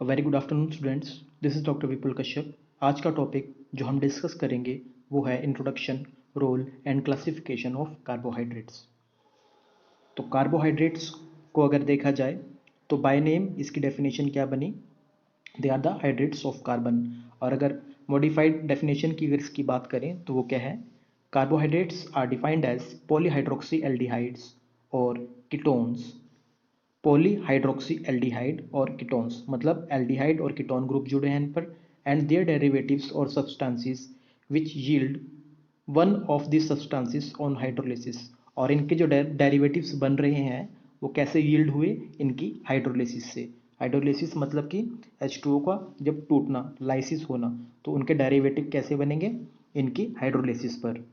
Very good afternoon students, this is doctor Vipul Kashyap. आज का topic जो हम डिस्कस करेंगे वो है introduction, role and classification of carbohydrates. तो कार्बोहाइड्रेट्स को अगर देखा जाए तो बाय नेम इसकी डेफिनेशन क्या बनी? They are the hydrates of carbon. और अगर मॉडिफाइड डेफिनेशन की अगर इसकी बात करें तो वो क्या है? Carbohydrates are defined as polyhydroxy aldehydes और कीटोन्स। पॉलीहाइड्रोक्सी एल्डिहाइड और कीटोन्स मतलब एल्डिहाइड और कीटोन ग्रुप जुड़े हैं इन पर, एंड देयर डेरिवेटिव्स और substances which yield one of the substances on hydrolysis. और इनके जो डेरिवेटिव्स बन रहे हैं वो कैसे यील्ड हुए? इनकी हाइड्रोलिसिस से। हाइड्रोलिसिस मतलब कि H2O का जब टूटना, लाइसिस होना, तो उनके डेरिवेटिव कैसे बनेंगे? इनकी हाइड्रोलिसिस पर।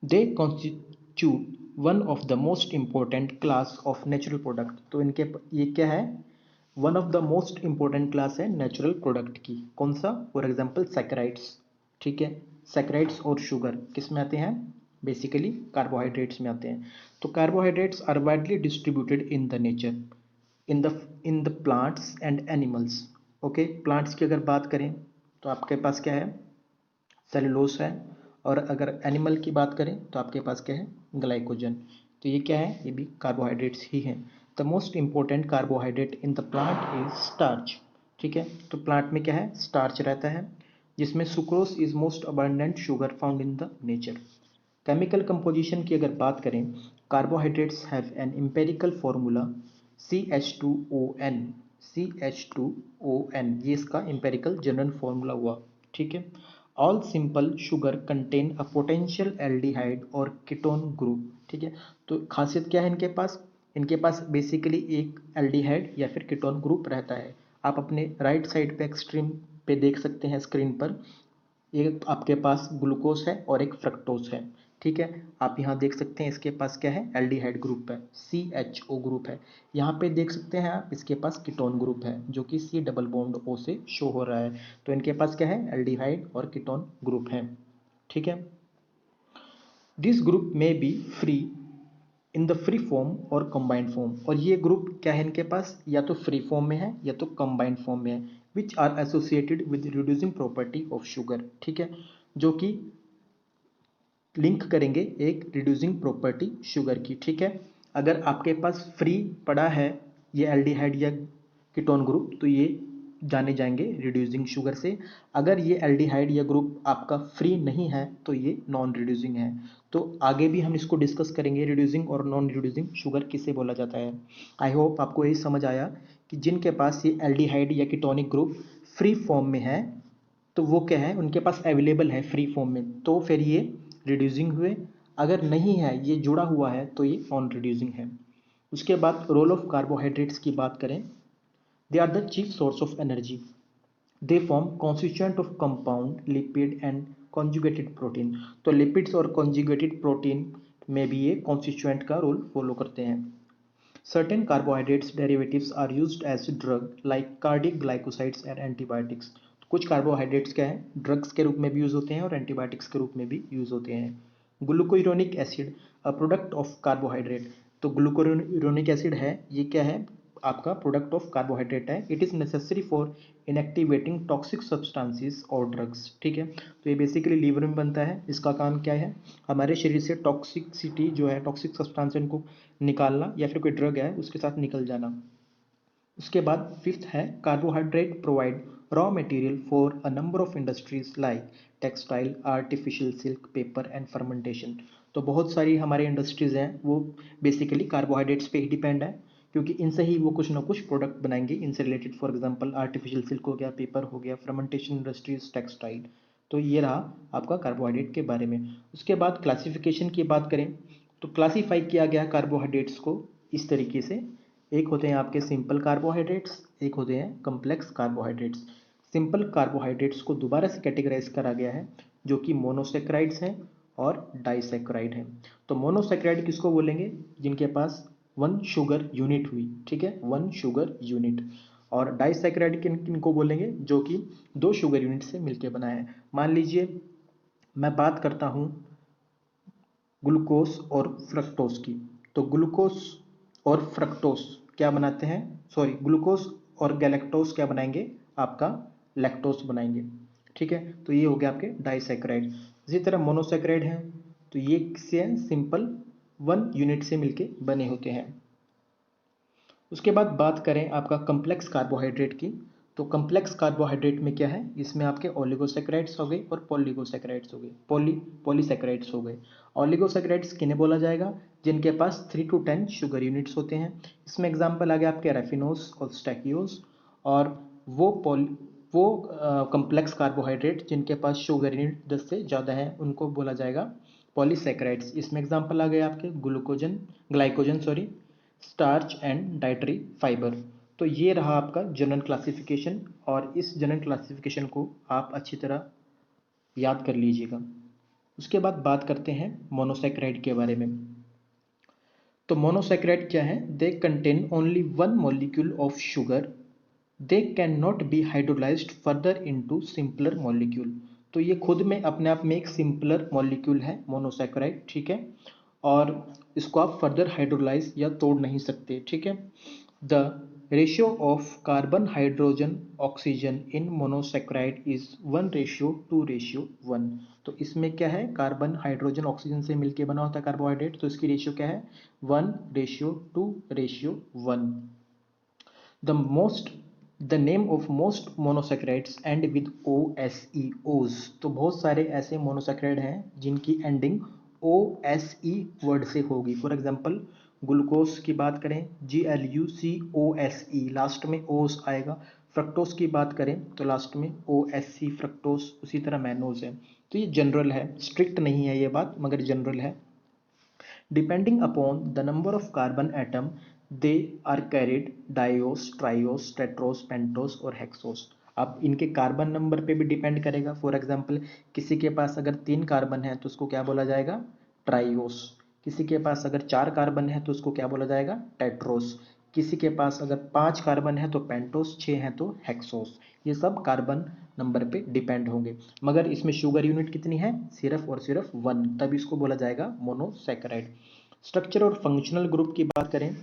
They constitute one of the most important class of natural product. तो इनके ये क्या है? One of the most important class है नेचुरल प्रोडक्ट की। कौन सा? For example saccharides. ठीक है, सैकराइड्स और शुगर किस में आते हैं? बेसिकली कार्बोहाइड्रेट्स में आते हैं। तो carbohydrates are widely distributed in the nature, in the plants and animals. Okay, plants की अगर बात करें तो आपके पास क्या है? सेलुलोस है। और अगर एनिमल की बात करें तो आपके पास क्या है? ग्लाइकोजन। तो ये क्या है? ये भी कार्बोहाइड्रेट्स ही हैं। The most important carbohydrate in the plant is starch. ठीक है, तो प्लांट में क्या है? स्टार्च रहता है, जिसमें sucrose is most abundant sugar found in the nature. Chemical composition की अगर बात करें, carbohydrates have an empirical formula CH2ON। CH2ON ये इसका एम्पेरिकल जनरल फॉर्मूला हुआ। ठीक है, all simple sugar contain a potential aldehyde और कीटोन ग्रुप। ठीक है, तो खासियत क्या है इनके पास? इनके पास बेसिकली एक एल्डिहाइड या फिर कीटोन ग्रुप रहता है। आप अपने राइट साइड पे एक्सट्रीम पे देख सकते हैं स्क्रीन पर, एक आपके पास ग्लूकोज है और एक फ्रक्टोज है। ठीक है, आप यहाँ देख सकते हैं इसके पास क्या है? एल्डिहाइड ग्रुप है, CHO ग्रुप है। यहाँ पे देख सकते हैं आप इसके पास कीटोन ग्रुप है जो कि C डबल बॉन्ड O से शो हो रहा है। तो इनके पास क्या है? एल्डिहाइड और कीटोन ग्रुप है। ठीक है, दिस ग्रुप में B free in the free form और कंबाइंड फॉर्म। और ये ग्रुप क्या है इनके पास? या तो फ्री फॉर्म में है या तो कंबाइंड फॉर्म में है, which are associated with reducing property of sugar. ठीक है, जो कि लिंक करेंगे एक रिड्यूसिंग प्रॉपर्टी शुगर की। ठीक है, अगर आपके पास फ्री पड़ा है ये एल्डिहाइड या कीटोन ग्रुप तो ये जाने जाएंगे रिड्यूसिंग शुगर से। अगर ये एल्डिहाइड या ग्रुप आपका फ्री नहीं है तो ये नॉन रिड्यूसिंग है। तो आगे भी हम इसको डिस्कस करेंगे, रिड्यूसिंग और नॉन रिड्यूसिंग शुगर किसे बोला जाता है। आई होप आपको यही समझ आया कि जिनके पास ये एल्डिहाइड या कीटोनिक ग्रुप फ्री फॉर्म में है तो वो क्या है? उनके पास अवेलेबल है फ्री फॉर्म में, तो फिर ये रिड्यूसिंग हुए। अगर नहीं है, ये जुड़ा हुआ है, तो ये नॉन रिड्यूसिंग है। उसके बाद रोल ऑफ कार्बोहाइड्रेट्स की बात करें, they are the chief source of energy. They form constituent of compound lipid and conjugated protein. तो लिपिड्स और कॉन्जुगेटेड प्रोटीन में भी ये कॉन्स्टिट्यूएंट का रोल फॉलो करते हैं। Certain carbohydrates derivatives are used as drug like cardiac glycosides and antibiotics। कुछ carbohydrates क्या है? ड्रग्स के रूप में भी यूज होते हैं और एंटीबायोटिक्स के रूप में भी यूज होते हैं। Glucuronic acid a product of carbohydrate. तो ग्लूकोइरोनिक एसिड है, ये क्या है? आपका प्रोडक्ट ऑफ कार्बोहाइड्रेट है। It is necessary for inactivating toxic substances और ड्रग्स। ठीक है, तो ये बेसिकली लीवर में बनता है। इसका काम क्या है? हमारे शरीर से टॉक्सिसिटी जो है, टॉक्सिक सब्सटेंस को निकालना, या फिर कोई ड्रग है उसके साथ निकल जाना। उसके बाद फिफ्थ है carbohydrate provide raw material for a number of industries like textile, artificial silk, paper and fermentation. तो बहुत सारी हमारी इंडस्ट्रीज हैं वो बेसिकली कार्बोहाइड्रेट्स पे ही डिपेंड है, क्योंकि इनसे ही वो कुछ ना कुछ प्रोडक्ट बनाएंगे इनसे related. For example artificial silk हो गया, पेपर हो गया, फर्मेंटेशन इंडस्ट्रीज, टेक्सटाइल। तो ये रहा आपका कार्बोहाइड्रेट के बारे में। उसके बाद क्लासिफिकेशन की बात करें तो क्लासीफाई किया गया कार्बोहाइड्रेट्स को इस तरीके से। एक होते हैं आपके सिंपल कार्बोहाइड्रेट्स, एक होते हैं कॉम्प्लेक्स कार्बोहाइड्रेट्स। सिंपल कार्बोहाइड्रेट्स को दोबारा से कैटेगराइज करा गया है, जो कि मोनोसेक्राइड्स हैं और डाइसेक्राइड हैं। तो मोनोसेक्राइड किसको बोलेंगे? जिनके पास वन शुगर यूनिट हुई। ठीक है, वन शुगर यूनिट। और डाइसेक्राइड किन किन को बोलेंगे? जो कि दो शुगर यूनिट से मिलकर बना है। मान लीजिए मैं बात करता हूँ ग्लूकोज और फ्रक्टोज की। तो ग्लूकोज और फ्रक्टोज क्या बनाते हैं? सॉरी, ग्लूकोज और गैलेक्टोज क्या बनाएंगे, आपका लैक्टोज बनाएंगे। ठीक है, तो ये हो गया आपके डाइसैकेराइड। इसी तरह मोनोसैकेराइड हैं, तो ये किससे हैं, सिंपल 1 यूनिट से मिलके बने होते हैं। उसके बाद बात करें आपका कम्प्लेक्स कार्बोहाइड्रेट की, तो कम्प्लेक्स कार्बोहाइड्रेट में क्या है, इसमें आपके ओलिगोसैकेराइड्स हो गए और पॉलीगोसैकेराइड्स हो गए, पॉलीसैकेराइड्स हो गए। ओलिगोसैकेराइड्स किन्हें बोला जाएगा, जिनके पास 3 to 10 शुगर यूनिट्स होते हैं। इसमें एग्जाम्पल आ गया आपके रेफिनोस और स्टैकियोस। और वो कम्प्लेक्स कार्बोहाइड्रेट जिनके पास शुगर यूनिट 10 से ज़्यादा है उनको बोला जाएगा पॉलीसैकेराइड्स। इसमें एग्जाम्पल आ गए आपके glycogen starch and dietary fibre. तो ये रहा आपका जनरल क्लासिफिकेशन, और इस जनरल क्लासिफिकेशन को आप अच्छी तरह याद कर लीजिएगा। उसके बाद बात करते हैं मोनोसैकेराइड के बारे में। तो मोनोसैकेराइड क्या है, they contain only 1 molecule of sugar, they can not be hydrolysed further into simpler molecule. तो ये खुद में अपने आप में एक सिंपलर मॉलिक्यूल है मोनोसैकेराइड, ठीक है, और इसको आप फर्दर हाइड्रोलाइज या तोड़ नहीं सकते। ठीक है, the ratio of carbon hydrogen oxygen in monosaccharide is 1:2:1। तो इसमें क्या है, कार्बन हाइड्रोजन ऑक्सीजन से मिलके बना होता है कार्बोहाइड्रेट, तो इसकी रेशियो क्या है, 1:2:1। The most the name of most monosaccharides and with OSEOs। तो बहुत सारे ऐसे मोनोसैकेराइड हैं जिनकी एंडिंग OSE वर्ड से होगी। फॉर एग्जांपल ग्लूकोज की बात करें, GLUCOSE, लास्ट में ओस आएगा। फ्रक्टोज की बात करें तो लास्ट में OSC फ्रक्टोज। उसी तरह मैनोज है। तो ये जनरल है, स्ट्रिक्ट नहीं है ये बात, मगर जनरल है। Depending upon the number of carbon atom, they are carried dios, trios, tetros, pentos और hexos। अब इनके कार्बन नंबर पे भी डिपेंड करेगा। फॉर एग्जांपल किसी के पास अगर 3 कार्बन है तो उसको क्या बोला जाएगा, ट्राइओस। किसी के पास अगर 4 कार्बन है तो उसको क्या बोला जाएगा, टेट्रोस। किसी के पास अगर 5 कार्बन है तो पेंटोस, 6 है तो हेक्सोस। ये सब कार्बन नंबर पे डिपेंड होंगे, मगर इसमें शुगर यूनिट कितनी है, सिर्फ और सिर्फ 1, तब इसको बोला जाएगा मोनोसैकेराइड। स्ट्रक्चर और फंक्शनल ग्रुप की बात करें,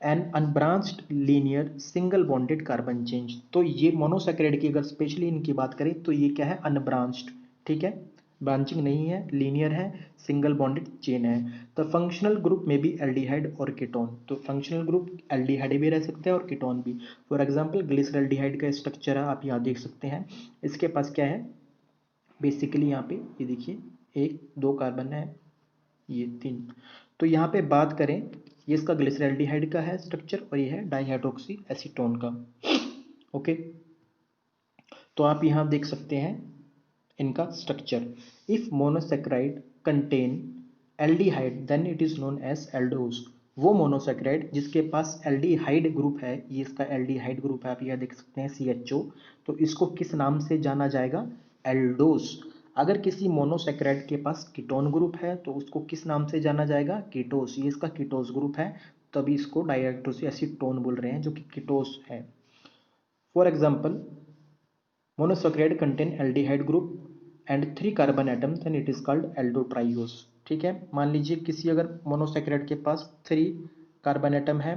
an unbranched linear single bonded carbon chain. तो ये मोनोसैकेराइड की अगर स्पेशली इनकी बात करें तो ये क्या है, अनब्रांच्ड। ठीक है, ब्रांचिंग नहीं है, लीनियर है, सिंगल बॉन्डेड चेन है। तो फंक्शनल ग्रुप में भी एल्डिहाइड और कीटोन। तो फंक्शनल ग्रुप एल्डिहाइड भी रह सकते हैं और कीटोन भी। फॉर एग्जांपल ग्लिसरल्डिहाइड का स्ट्रक्चर आप यहाँ देख सकते हैं। इसके पास क्या है, बेसिकली यहाँ पे ये देखिए 1 2 कार्बन है, ये 3। तो यहाँ पे बात करें, ये इसका ग्लिसरल्डिहाइड का है स्ट्रक्चर और ये है डाइहाइड्रोक्सी एसीटोन का। ओके, तो आप यहाँ देख सकते हैं इनका structure. If monosaccharide contain aldehyde then it is known as aldose. वो मोनोसैकेराइड जिसके पास एल्डिहाइड ग्रुप है, ये इसका एल्डिहाइड ग्रुप है, आप यहाँ देख सकते हैं CHO, तो इसको किस नाम से जाना जाएगा, एल्डोज। अगर किसी मोनोसैकेराइड के पास कीटोन ग्रुप है तो उसको किस नाम से जाना जाएगा, कीटोस। ये इसका कीटोस ग्रुप है, तभी इसको डाइहाइड्रोक्सी एसीटोन बोल रहे हैं, जो कि कीटोस है। For example monosaccharide contain aldehyde group and 3 carbon atom, then it is called aldotriose. ठीक है, मान लीजिए किसी अगर मोनोसैकेराइड के पास 3 कार्बन एटम है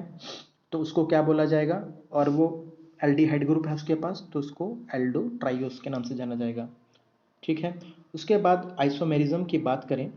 तो उसको क्या बोला जाएगा, और वो एल्डिहाइड ग्रुप है उसके पास, तो उसको एल्डोट्राइओस के नाम से जाना जाएगा। ठीक है, उसके बाद आइसोमेरिज्म की बात करें,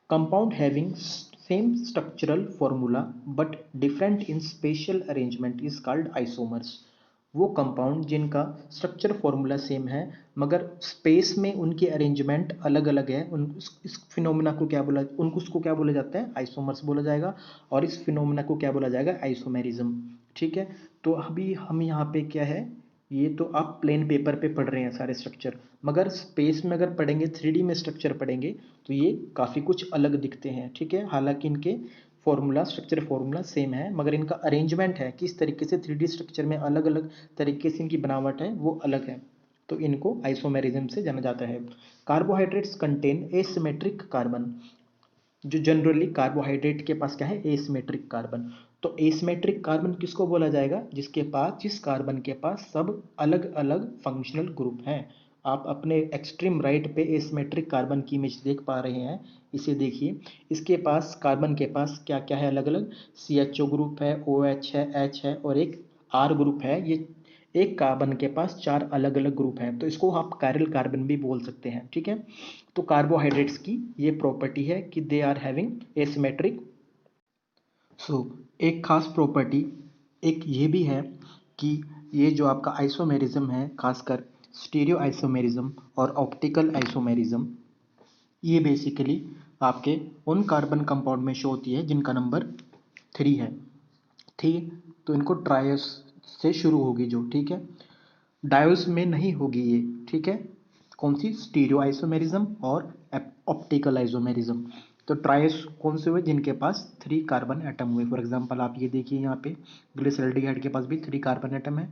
compound having same structural formula but different in special arrangement is called isomers. वो कंपाउंड जिनका स्ट्रक्चर फॉर्मूला सेम है मगर स्पेस में उनके अरेंजमेंट अलग अलग है, उन इस फिनोमिना को क्या बोला, उनको उसको क्या बोला जाता है, आइसोमर्स बोला जाएगा, और इस फिनोमिना को क्या बोला जाएगा, आइसोमेरिज्म। ठीक है, तो अभी हम यहाँ पे क्या है, ये तो आप प्लेन पेपर पे पढ़ रहे हैं सारे स्ट्रक्चर, मगर स्पेस में अगर पढ़ेंगे, 3D में स्ट्रक्चर पढ़ेंगे तो ये काफ़ी कुछ अलग दिखते हैं। ठीक है, हालांकि इनके फॉर्मूला स्ट्रक्चर फॉर्मूला सेम है, मगर इनका अरेंजमेंट है किस तरीके से 3D स्ट्रक्चर में अलग अलग तरीके से इनकी बनावट है वो अलग है, तो इनको आइसोमेरिज्म से जाना जाता है। Carbohydrates contain asymmetric carbon. जो जनरली कार्बोहाइड्रेट के पास क्या है, एसिमेट्रिक कार्बन। तो एसिमेट्रिक कार्बन किसको बोला जाएगा, जिस कार्बन के पास सब अलग अलग फंक्शनल ग्रुप हैं। आप अपने एक्सट्रीम राइट पे एसिमेट्रिक कार्बन की इमेज देख पा रहे हैं, इसे देखिए। इसके पास कार्बन के पास क्या क्या है, अलग अलग CHO ग्रुप है, OH है, H है और एक आर ग्रुप है, ये एक कार्बन के पास 4 अलग अलग ग्रुप हैं, तो इसको आप कायरल कार्बन भी बोल सकते हैं, ठीक है। तो कार्बोहाइड्रेट्स की ये प्रॉपर्टी है कि दे आर हैविंग एसिमेट्रिक। सो एक खास प्रॉपर्टी एक ये भी है कि ये जो आपका आइसोमेरिज्म है, खासकर स्टीरियो आइसोमेरिज्म और ऑप्टिकल आइसोमेरिज्म, ये बेसिकली आपके उन कार्बन कंपाउंड में शो होती है जिनका नंबर 3 है, ठीक है। तो इनको ट्रायस से शुरू होगी जो, ठीक है। डायोस में नहीं होगी ये, ठीक है। कौन सी? स्टीरियो आइसोमेरिज्म और ऑप्टिकल आइसोमेरिज्म। तो ट्रायस कौन से हुए? जिनके पास 3 कार्बन एटम हुए। फॉर एग्जांपल आप ये देखिए, यहाँ पे ग्लिसरॉल्डिहाइड के पास भी 3 कार्बन एटम है,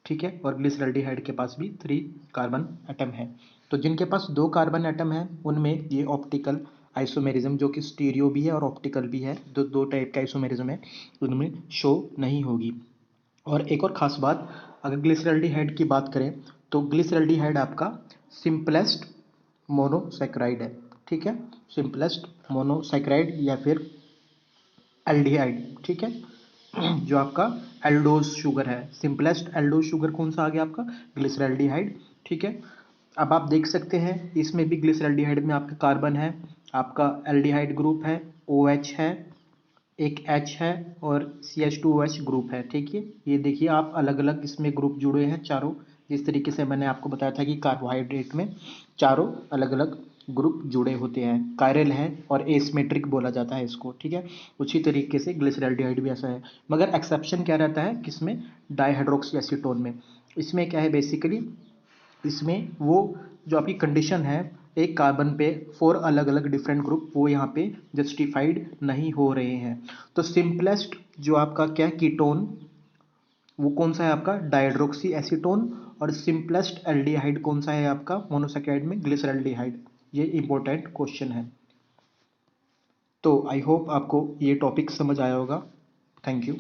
ठीक है, और ग्लिसरॉल्डिहाइड के पास भी 3 कार्बन एटम है। तो जिनके पास 2 कार्बन एटम है उनमें ये ऑप्टिकल आइसोमेरिज्म, जो कि स्टीरियो भी है और ऑप्टिकल भी है, दो टाइप का आइसोमेरिज्म है, उनमें शो नहीं होगी। और एक और ख़ास बात, अगर ग्लिसरॉल्डिहाइड की बात करें तो ग्लिसरॉल्डिहाइड आपका सिंपलेस्ट मोनोसैकेराइड है, ठीक है। सिंपलेस्ट मोनोसैकेराइड या फिर एल्डिहाइड, ठीक है। जो आपका एल्डोज शुगर है, सिंपलेस्ट एल्डोज शुगर कौन सा आ गया आपका? ग्लिसरॉल्डिहाइड, ठीक है। अब आप देख सकते हैं इसमें भी ग्लिसरॉल्डिहाइड में आपका कार्बन है, आपका एल्डिहाइड ग्रुप है, OH है, एक H है और CH2OH ग्रुप है, ठीक है। ये देखिए आप अलग अलग इसमें ग्रुप जुड़े हैं चारों, जिस तरीके से मैंने आपको बताया था कि कार्बोहाइड्रेट में चारों अलग अलग ग्रुप जुड़े होते हैं, कायरल है और एसिमेट्रिक बोला जाता है इसको, ठीक है। उसी तरीके से ग्लिसरॉल्डिहाइड भी ऐसा है, मगर एक्सेप्शन क्या रहता है किसमें? डाईहाइड्रोक्सी एसीटोन में। इसमें क्या है बेसिकली, इसमें वो जो आपकी कंडीशन है, एक कार्बन पे 4 अलग अलग डिफरेंट ग्रुप, वो यहाँ पे जस्टिफाइड नहीं हो रहे हैं। तो सिंपलेस्ट जो आपका क्या है कीटोन, वो कौन सा है आपका? Dihydroxy acetone. और सिंपलेस्ट एल्डिहाइड कौन सा है आपका मोनोसैकेराइड में? ग्लिसरॉल्डिहाइड। ये इंपॉर्टेंट क्वेश्चन है। तो आई होप आपको ये टॉपिक समझ आया होगा। Thank you.